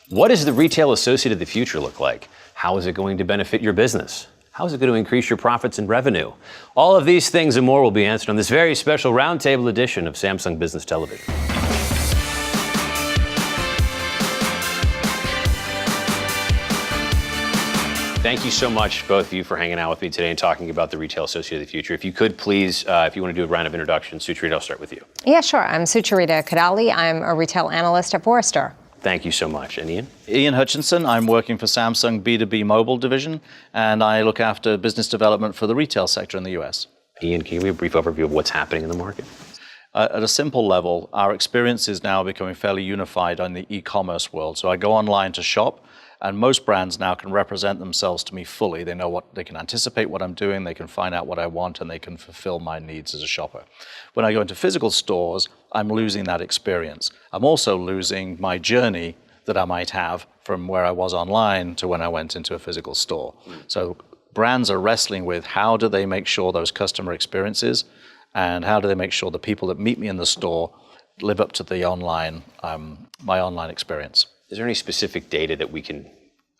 What does the retail associate of the future look like? How is it going to benefit your business? How is it going to increase your profits and revenue? All of these things and more will be answered on this very special roundtable edition of Samsung Business Television. Thank you so much, both of you, for hanging out with me today and talking about the retail associate of the future. If you could, please, if you want to do a round of introductions, Sucharita, I'll start with you. Yeah, sure. I'm Sucharita Kodali. I'm a retail analyst at Forrester. Thank you so much. And Ian? Ian Hutchinson. I'm working for Samsung B2B Mobile Division, and I look after business development for the retail sector in the US. Ian, can you give me a brief overview of what's happening in the market? At a simple level, our experience is now becoming fairly unified on the e-commerce world. So I go online to shop, and most brands now can represent themselves to me fully. They know what they can anticipate what I'm doing, they can find out what I want, and they can fulfill my needs as a shopper. When I go into physical stores, I'm losing that experience. I'm also losing my journey that I might have from where I was online to when I went into a physical store. So brands are wrestling with how do they make sure those customer experiences, and how do they make sure the people that meet me in the store live up to the online, my online experience. Is there any specific data that we can,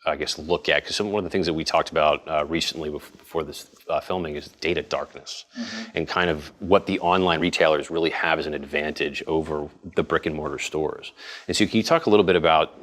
I guess, look at? Because one of the things that we talked about recently before this filming is data darkness, and kind of what the online retailers really have as an advantage over the brick and mortar stores. And so can you talk a little bit about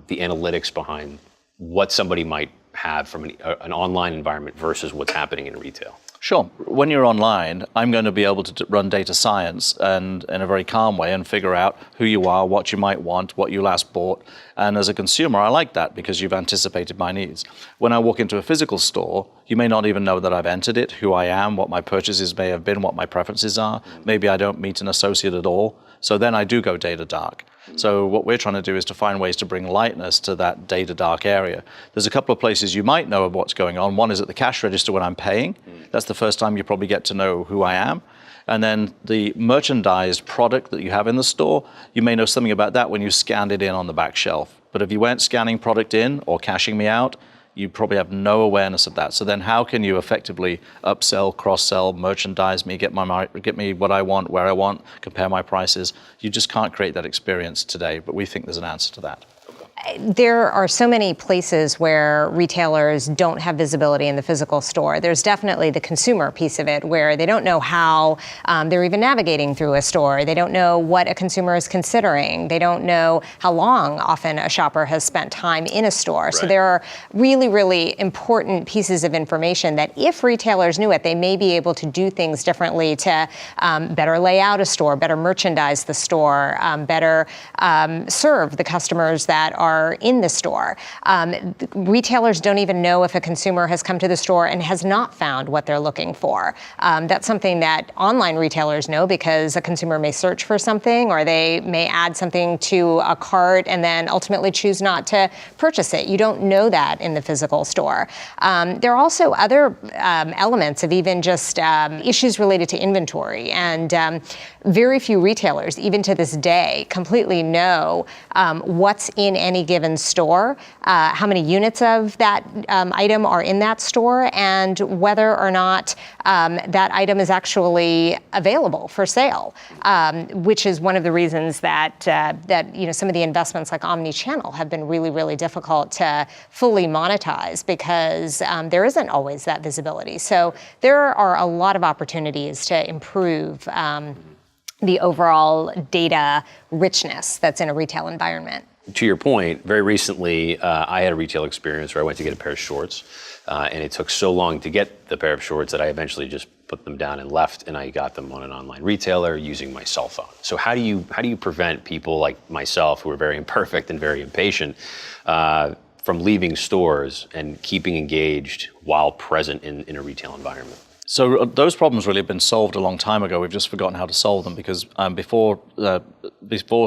the analytics behind what somebody might have from an online environment versus what's happening in retail? Sure. When you're online, I'm going to be able to run data science and in a very calm way and figure out who you are, what you might want, what you last bought. And as a consumer, I like that because you've anticipated my needs. When I walk into a physical store, you may not even know that I've entered it, who I am, what my purchases may have been, what my preferences are. Maybe I don't meet an associate at all. So then I do go data dark. So what we're trying to do is to find ways to bring lightness to that data dark area. There's a couple of places you might know of what's going on. One is at the cash register when I'm paying. That's the first time you probably get to know who I am. And then the merchandised product that you have in the store, you may know something about that when you scanned it in on the back shelf. But if you weren't scanning product in or cashing me out, you probably have no awareness of that. So then how can you effectively upsell, cross-sell, merchandise me, get me what I want, where I want, compare my prices? You just can't create that experience today, but we think there's an answer to that. There are so many places where retailers don't have visibility in the physical store. There's definitely the consumer piece of it where they don't know how they're even navigating through a store. They don't know what a consumer is considering. They don't know how long often a shopper has spent time in a store. Right. So there are really, really important pieces of information that if retailers knew it, they may be able to do things differently to better lay out a store, better merchandise the store, better serve the customers that are in the store. Retailers don't even know if a consumer has come to the store and has not found what they're looking for. That's something that online retailers know because a consumer may search for something or they may add something to a cart and then ultimately choose not to purchase it. You don't know that in the physical store. There are also other elements of even just issues related to inventory, and very few retailers, even to this day, completely know what's in any given store, how many units of that item are in that store, and whether or not that item is actually available for sale, which is one of the reasons that some of the investments like omni-channel have been really, really difficult to fully monetize because there isn't always that visibility. So there are a lot of opportunities to improve the overall data richness that's in a retail environment. To your point, very recently, I had a retail experience where I went to get a pair of shorts, and it took so long to get the pair of shorts that I eventually just put them down and left, and I got them on an online retailer using my cell phone. So how do you prevent people like myself, who are very imperfect and very impatient, from leaving stores and keeping engaged while present in a retail environment? So those problems really have been solved a long time ago. We've just forgotten how to solve them because before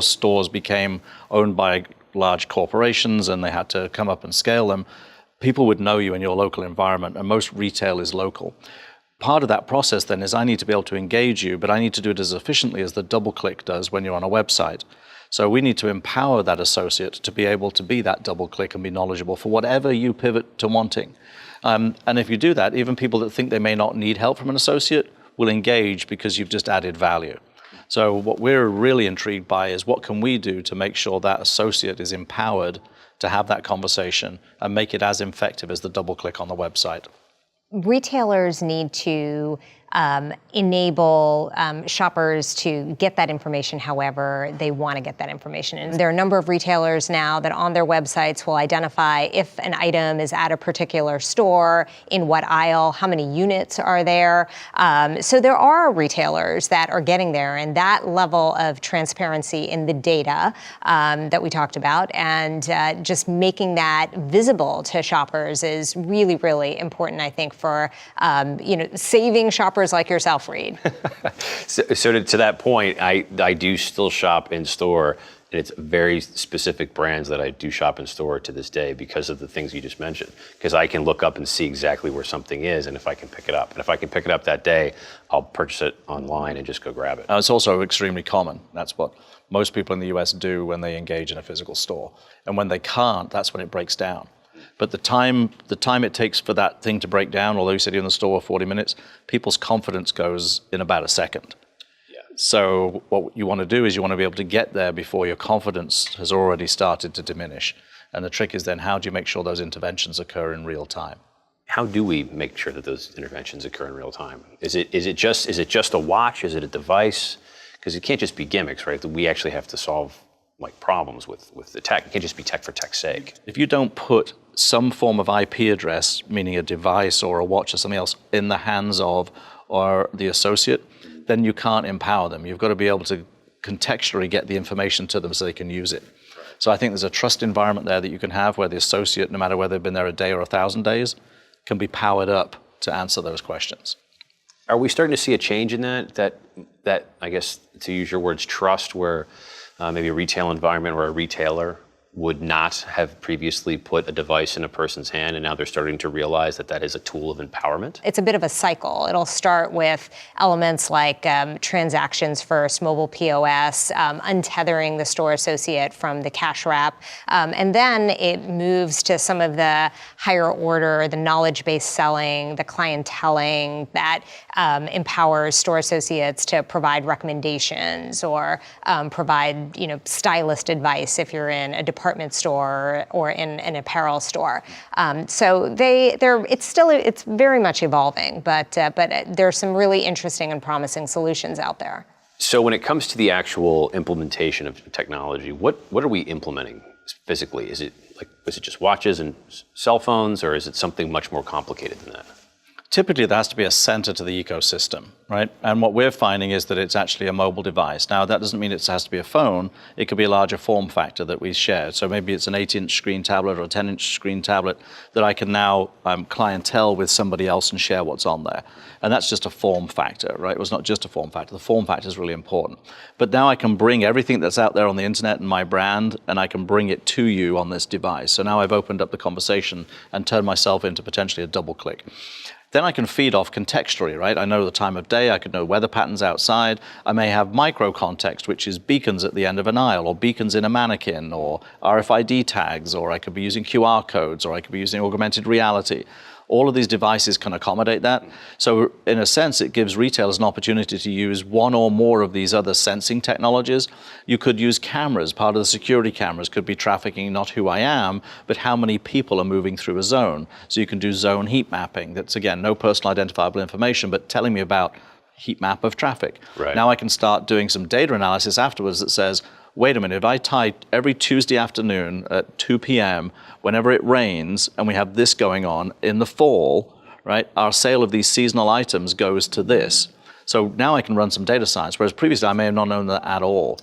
stores became owned by large corporations and they had to come up and scale them, people would know you in your local environment, and most retail is local. Part of that process then is I need to be able to engage you, but I need to do it as efficiently as the double click does when you're on a website. So we need to empower that associate to be able to be that double click and be knowledgeable for whatever you pivot to wanting. And if you do that, even people that think they may not need help from an associate will engage because you've just added value. So what we're really intrigued by is what can we do to make sure that associate is empowered to have that conversation and make it as effective as the double click on the website. Retailers need to enable shoppers to get that information however they want to get that information. And there are a number of retailers now that on their websites will identify if an item is at a particular store, in what aisle, how many units are there. So there are retailers that are getting there, and that level of transparency in the data that we talked about, and just making that visible to shoppers is really, really important, I think, for saving shoppers like yourself, Reid. So to that point, I do still shop in store, and it's very specific brands that I do shop in store to this day because of the things you just mentioned. Because I can look up and see exactly where something is, and if I can pick it up. And if I can pick it up that day, I'll purchase it online and just go grab it. It's also extremely common. That's what most people in the US do when they engage in a physical store. And when they can't, that's when it breaks down. But the time it takes for that thing to break down, although you said you're in the store 40 minutes, people's confidence goes in about a second. Yeah. So what you want to do is you want to be able to get there before your confidence has already started to diminish. And the trick is then, how do you make sure those interventions occur in real time? How do we make sure that those interventions occur in real time? Is it just a watch? Is it a device? Because it can't just be gimmicks, right? We actually have to solve problems with the tech. It can't just be tech for tech's sake. If you don't put some form of IP address, meaning a device or a watch or something else, in the hands of or the associate, then you can't empower them. You've got to be able to contextually get the information to them so they can use it. So I think there's a trust environment there that you can have where the associate, no matter whether they've been there a day or 1,000 days, can be powered up to answer those questions. Are we starting to see a change in that I guess, to use your words, trust, where maybe a retail environment where a retailer would not have previously put a device in a person's hand, and now they're starting to realize that that is a tool of empowerment? It's a bit of a cycle. It'll start with elements like transactions first, mobile POS, untethering the store associate from the cash wrap, and then it moves to some of the higher order, the knowledge-based selling, the clienteling that empowers store associates to provide recommendations or provide, stylist advice if you're in a department store or in an apparel store. So it's very much evolving, but there's some really interesting and promising solutions out there. So when it comes to the actual implementation of technology, what are we implementing physically? Is it just watches and cell phones, or is it something much more complicated than that? Typically, there has to be a center to the ecosystem, right? And what we're finding is that it's actually a mobile device. Now, that doesn't mean it has to be a phone. It could be a larger form factor that we share. So maybe it's an 8-inch screen tablet or a 10-inch screen tablet that I can now clientele with somebody else and share what's on there. And that's just a form factor, right? It was not just a form factor. The form factor is really important. But now I can bring everything that's out there on the internet and my brand, and I can bring it to you on this device. So now I've opened up the conversation and turned myself into potentially a double click. Then I can feed off contextually, right? I know the time of day, I could know weather patterns outside. I may have micro context, which is beacons at the end of an aisle, or beacons in a mannequin, or RFID tags, or I could be using QR codes, or I could be using augmented reality. All of these devices can accommodate that. So in a sense, it gives retailers an opportunity to use one or more of these other sensing technologies. You could use cameras. Part of the security cameras could be tracking not who I am, but how many people are moving through a zone. So you can do zone heat mapping. That's, again, no personal identifiable information, but telling me about heat map of traffic. Right. Now I can start doing some data analysis afterwards that says, wait a minute, if I tie every Tuesday afternoon at 2 p.m., whenever it rains, and we have this going on in the fall, right, our sale of these seasonal items goes to this. So now I can run some data science, whereas previously I may have not known that at all.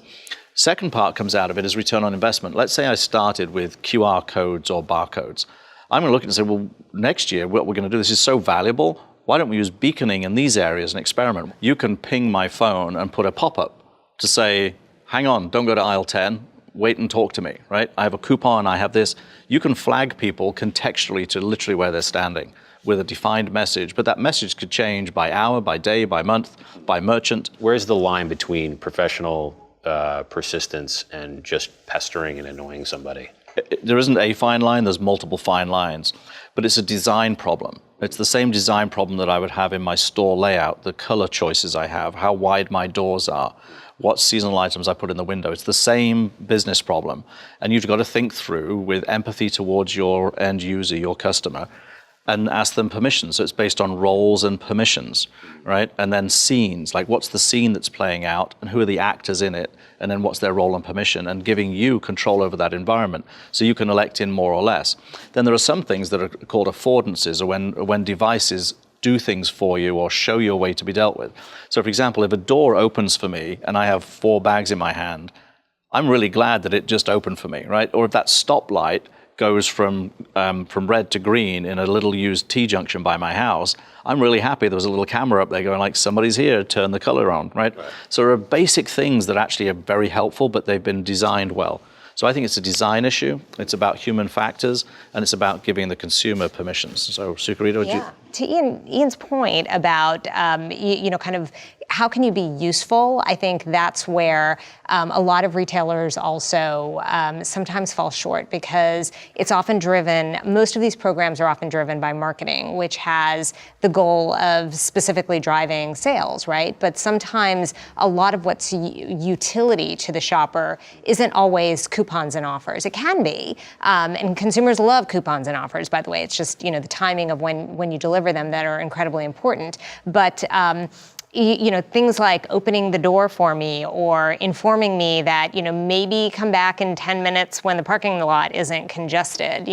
Second part comes out of it is return on investment. Let's say I started with QR codes or barcodes. I'm going to look and say, well, next year, what we're going to do, this is so valuable, why don't we use beaconing in these areas and experiment? You can ping my phone and put a pop-up to say, hang on, don't go to aisle 10, wait and talk to me, right? I have a coupon, I have this. You can flag people contextually to literally where they're standing with a defined message, but that message could change by hour, by day, by month, by merchant. Where's the line between professional persistence and just pestering and annoying somebody? There isn't a fine line, there's multiple fine lines, but it's a design problem. It's the same design problem that I would have in my store layout, the color choices I have, how wide my doors are. what seasonal items I put in the window. It's the same business problem. And you've got to think through with empathy towards your end user, your customer, and ask them permissions. So it's based on roles and permissions, right? And then scenes, like what's the scene that's playing out and who are the actors in it? And then what's their role and permission, and giving you control over that environment so you can elect in more or less. Then there are some things that are called affordances, or when devices do things for you or show you a way to be dealt with. So for example, if a door opens for me and I have 4 bags in my hand, I'm really glad that it just opened for me, right? Or if that stoplight goes from red to green in a little used T-junction by my house, I'm really happy there was a little camera up there going like, somebody's here, turn the color on, right? So there are basic things that actually are very helpful, but they've been designed well. So I think it's a design issue, it's about human factors, and it's about giving the consumer permissions. So Sucharita, To Ian's point about, kind of how can you be useful? I think that's where a lot of retailers also sometimes fall short, because it's often driven, most of these programs are often driven by marketing, which has the goal of specifically driving sales, right? But sometimes a lot of what's utility to the shopper isn't always coupons and offers. It can be, and consumers love coupons and offers, by the way. It's just, the timing of when you deliver them that are incredibly important. But things like opening the door for me or informing me that, maybe come back in 10 minutes when the parking lot isn't congested.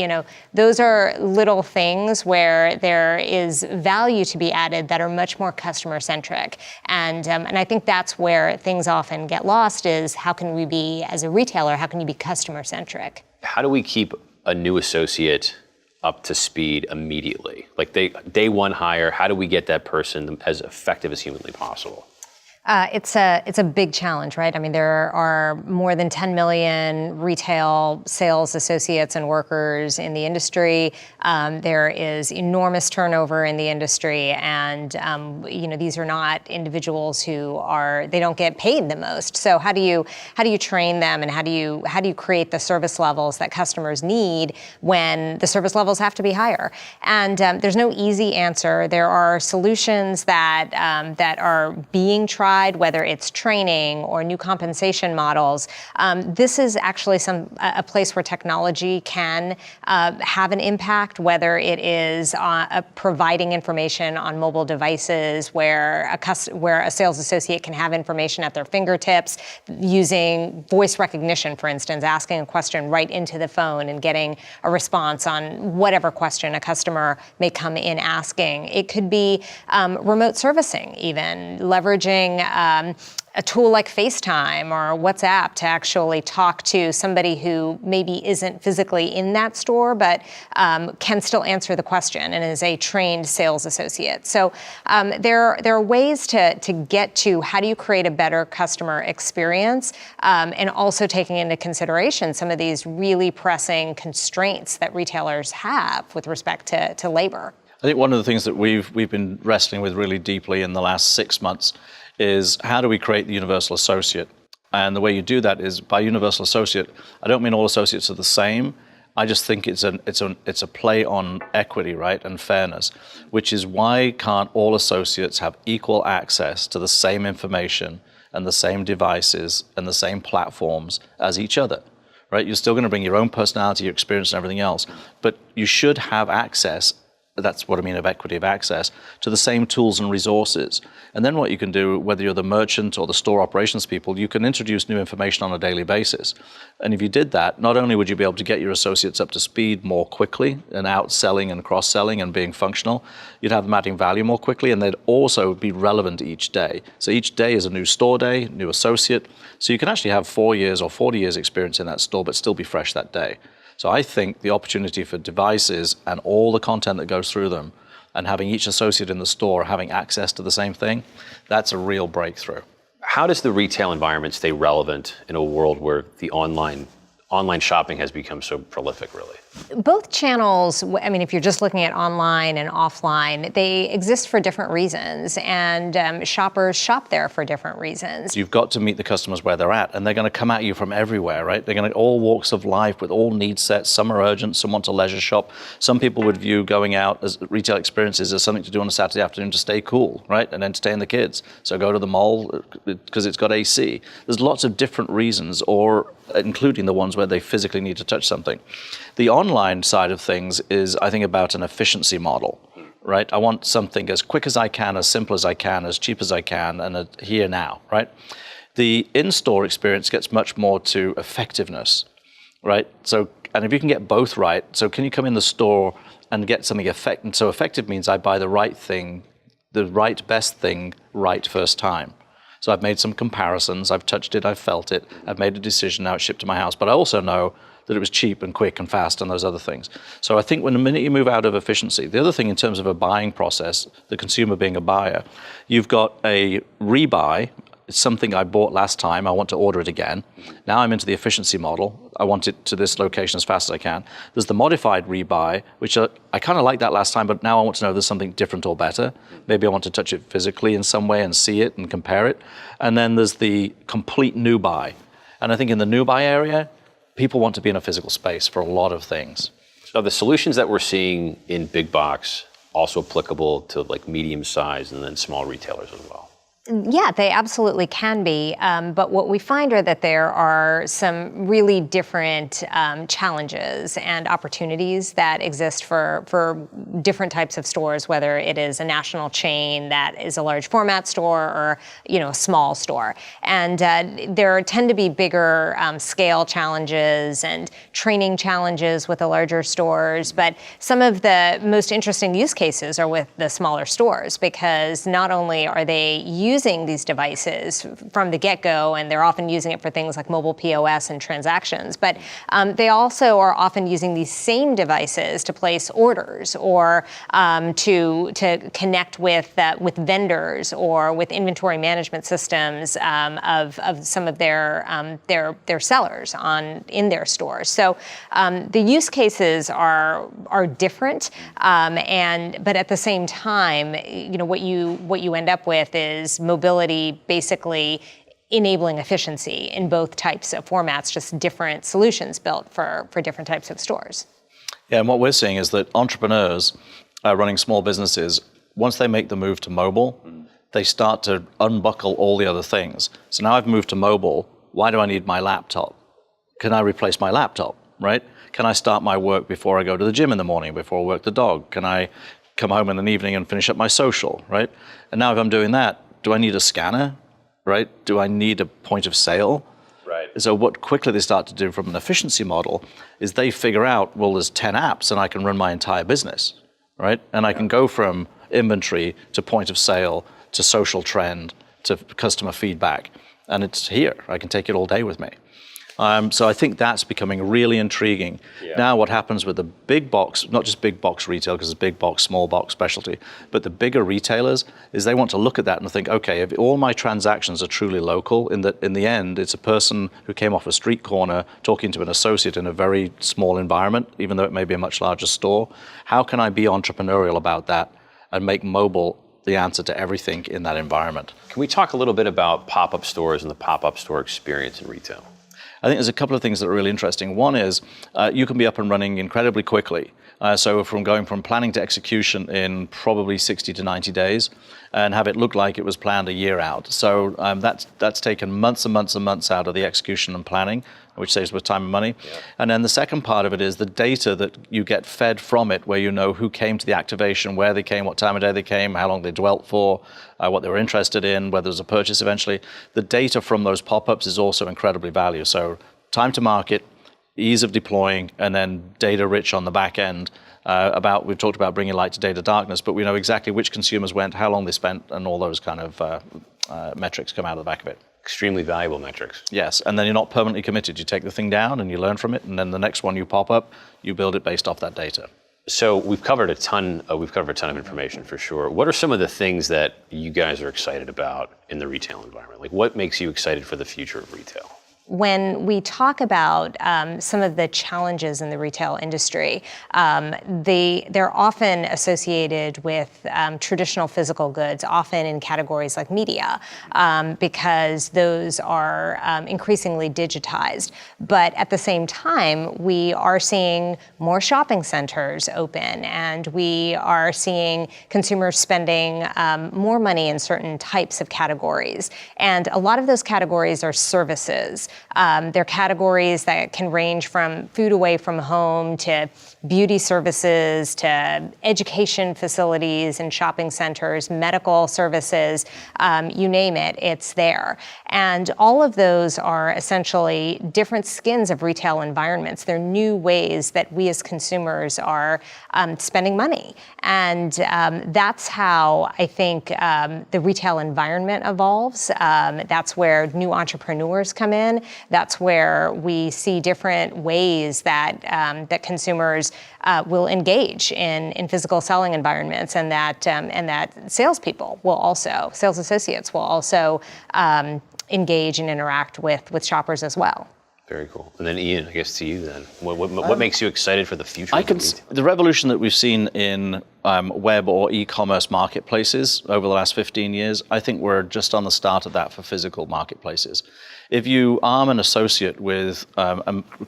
Those are little things where there is value to be added that are much more customer centric. And I think that's where things often get lost, is how can we be, as a retailer, how can you be customer centric? How do we keep a new associate up to speed immediately? Like day one hire, how do we get that person as effective as humanly possible? It's a big challenge, right? I mean, there are more than 10 million retail sales associates and workers in the industry. There is enormous turnover in the industry, and these are not individuals they don't get paid the most. So how do you train them, and how do you create the service levels that customers need when the service levels have to be higher? And there's no easy answer. There are solutions that are being tried, whether it's training or new compensation models. This is actually a place where technology can have an impact, whether it is providing information on mobile devices where a sales associate can have information at their fingertips, using voice recognition, for instance, asking a question right into the phone and getting a response on whatever question a customer may come in asking. It could be remote servicing, even leveraging a tool like FaceTime or WhatsApp to actually talk to somebody who maybe isn't physically in that store, but can still answer the question and is a trained sales associate. So there are ways to get to how do you create a better customer experience, and also taking into consideration some of these really pressing constraints that retailers have with respect to labor. I think one of the things that we've been wrestling with really deeply in the last 6 months is how do we create the universal associate? And the way you do that is by universal associate. I don't mean all associates are the same. I just think it's a play on equity, right, and fairness, which is why can't all associates have equal access to the same information and the same devices and the same platforms as each other, right? You're still going to bring your own personality, your experience, and everything else, but you should have access. That's what I mean of equity of access to the same tools and resources. And then what you can do, whether you're the merchant or the store operations people, you can introduce new information on a daily basis. And if you did that, not only would you be able to get your associates up to speed more quickly and outselling and cross-selling and being functional, you'd have them adding value more quickly, and they'd also be relevant each day. So each day is a new store day, new associate. So you can actually have 4 years or 40 years experience in that store, but still be fresh that day. So I think the opportunity for devices and all the content that goes through them, and having each associate in the store having access to the same thing, that's a real breakthrough. How does the retail environment stay relevant in a world where the online online shopping has become so prolific, really? Both channels, I mean, if you're just looking at online and offline, they exist for different reasons, and shoppers shop there for different reasons. You've got to meet the customers where they're at, and they're going to come at you from everywhere, right? They're going to all walks of life with all needs sets. Some are urgent, some want to leisure shop. Some people would view going out as retail experiences as something to do on a Saturday afternoon to stay cool, right? And entertain the kids. So go to the mall because it's got AC. There's lots of different reasons, or including the ones where they physically need to touch something. The online side of things is, I think, about an efficiency model, right? I want something as quick as I can, as simple as I can, as cheap as I can, and here now, right? The in-store experience gets much more to effectiveness, right? So, and if you can get both right, so can you come in the store and get something effective? And so effective means I buy the right thing, the right best thing, right first time. So I've made some comparisons, I've touched it, I've felt it, I've made a decision, now it's shipped to my house. But I also know that it was cheap and quick and fast and those other things. So I think when the minute you move out of efficiency, the other thing in terms of a buying process, the consumer being a buyer, you've got a rebuy. It's something I bought last time, I want to order it again. Now I'm into the efficiency model. I want it to this location as fast as I can. There's the modified rebuy, which I kind of liked that last time, but now I want to know there's something different or better. Maybe I want to touch it physically in some way and see it and compare it. And then there's the complete new buy. And I think in the new buy area, people want to be in a physical space for a lot of things. So the solutions that we're seeing in big box also applicable to like medium size and then small retailers as well? Yeah, they absolutely can be. But what we find are that there are some really different challenges and opportunities that exist for different types of stores, whether it is a national chain that is a large format store or, a small store. And there tend to be bigger scale challenges and training challenges with the larger stores. But some of the most interesting use cases are with the smaller stores, because not only are they using these devices from the get-go, and they're often using it for things like mobile POS and transactions, but they also are often using these same devices to place orders or to connect with vendors or with inventory management systems of some of their sellers in their stores. So the use cases are different, but at the same time, what you end up with is mobility basically enabling efficiency in both types of formats, just different solutions built for different types of stores. Yeah, and what we're seeing is that entrepreneurs running small businesses, once they make the move to mobile, they start to unbuckle all the other things. So now I've moved to mobile, why do I need my laptop? Can I replace my laptop, right? Can I start my work before I go to the gym in the morning, before I work the dog? Can I come home in an evening and finish up my social, right? And now if I'm doing that, do I need a scanner, right? Do I need a point of sale? Right. So what quickly they start to do from an efficiency model is they figure out, well, there's 10 apps and I can run my entire business, right? And I can go from inventory to point of sale to social trend to customer feedback. And it's here. I can take it all day with me. So I think that's becoming really intriguing. Yeah. Now what happens with the big box, not just big box retail, because it's big box, small box, specialty, but the bigger retailers, is they want to look at that and think, okay, if all my transactions are truly local, in the end, it's a person who came off a street corner talking to an associate in a very small environment, even though it may be a much larger store. How can I be entrepreneurial about that and make mobile the answer to everything in that environment? Can we talk a little bit about pop-up stores and the pop-up store experience in retail? I think there's a couple of things that are really interesting. One is you can be up and running incredibly quickly. So from going from planning to execution in probably 60 to 90 days and have it look like it was planned a year out. So that's taken months and months and months out of the execution and planning, which saves both time and money. Yeah. And then the second part of it is the data that you get fed from it, where you know who came to the activation, where they came, what time of day they came, how long they dwelt for, what they were interested in, whether there's a purchase eventually. The data from those pop-ups is also incredibly valuable. So time to market, ease of deploying, and then data rich on the back end. We've talked about bringing light to data darkness, but we know exactly which consumers went, how long they spent, and all those kind of metrics come out of the back of it. Extremely valuable metrics. Yes, and then you're not permanently committed. You take the thing down and you learn from it, and then the next one you pop up, you build it based off that data. So we've covered a ton of information for sure. What are some of the things that you guys are excited about in the retail environment? Like, what makes you excited for the future of retail? When we talk about some of the challenges in the retail industry, they're often associated with traditional physical goods, often in categories like media, because those are increasingly digitized. But at the same time, we are seeing more shopping centers open, and we are seeing consumers spending more money in certain types of categories. And a lot of those categories are services. They're categories that can range from food away from home to beauty services to education facilities and shopping centers, medical services, you name it, it's there. And all of those are essentially different skins of retail environments. They're new ways that we as consumers are spending money. And that's how I think the retail environment evolves. That's where new entrepreneurs come in. That's where we see different ways that that consumers will engage in physical selling environments, and that salespeople will also, sales associates will also engage and interact with shoppers as well. Very cool. And then Ian, I guess to you then, what makes you excited for the future of retail? The revolution that we've seen in web or e-commerce marketplaces over the last 15 years, I think we're just on the start of that for physical marketplaces. If you arm an associate with,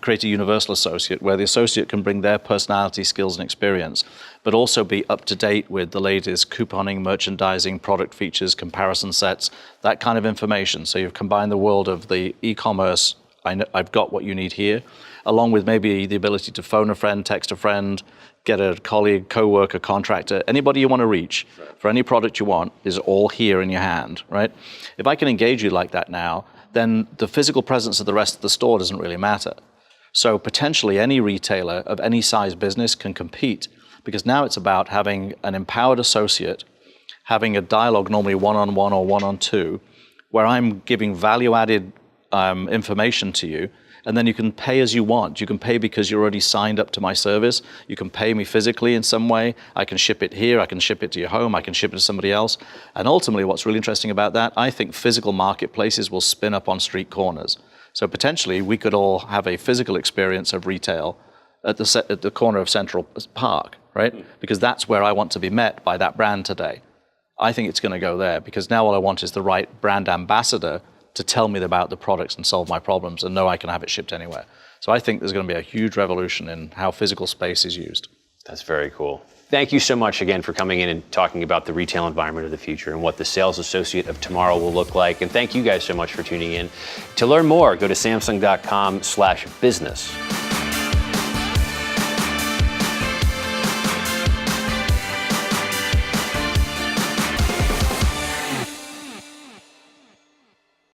create a universal associate where the associate can bring their personality, skills, and experience, but also be up to date with the latest couponing, merchandising, product features, comparison sets, that kind of information. So you've combined the world of the e-commerce, I've got what you need here, along with maybe the ability to phone a friend, text a friend, get a colleague, co-worker, contractor, anybody you want to reach for any product you want is all here in your hand, right? If I can engage you like that now, then the physical presence of the rest of the store doesn't really matter. So potentially any retailer of any size business can compete, because now it's about having an empowered associate, having a dialogue, normally one-on-one or one-on-two, where I'm giving value-added information to you, and then you can pay as you want. You can pay because you're already signed up to my service. You can pay me physically in some way. I can ship it here. I can ship it to your home. I can ship it to somebody else. And ultimately, what's really interesting about that, I think physical marketplaces will spin up on street corners. So potentially, we could all have a physical experience of retail at the corner of Central Park, right? Because that's where I want to be met by that brand today. I think it's going to go there, because now all I want is the right brand ambassador to tell me about the products and solve my problems and know I can have it shipped anywhere. So I think there's going to be a huge revolution in how physical space is used. That's very cool. Thank you so much again for coming in and talking about the retail environment of the future and what the sales associate of tomorrow will look like. And thank you guys so much for tuning in. To learn more, go to Samsung.com/business.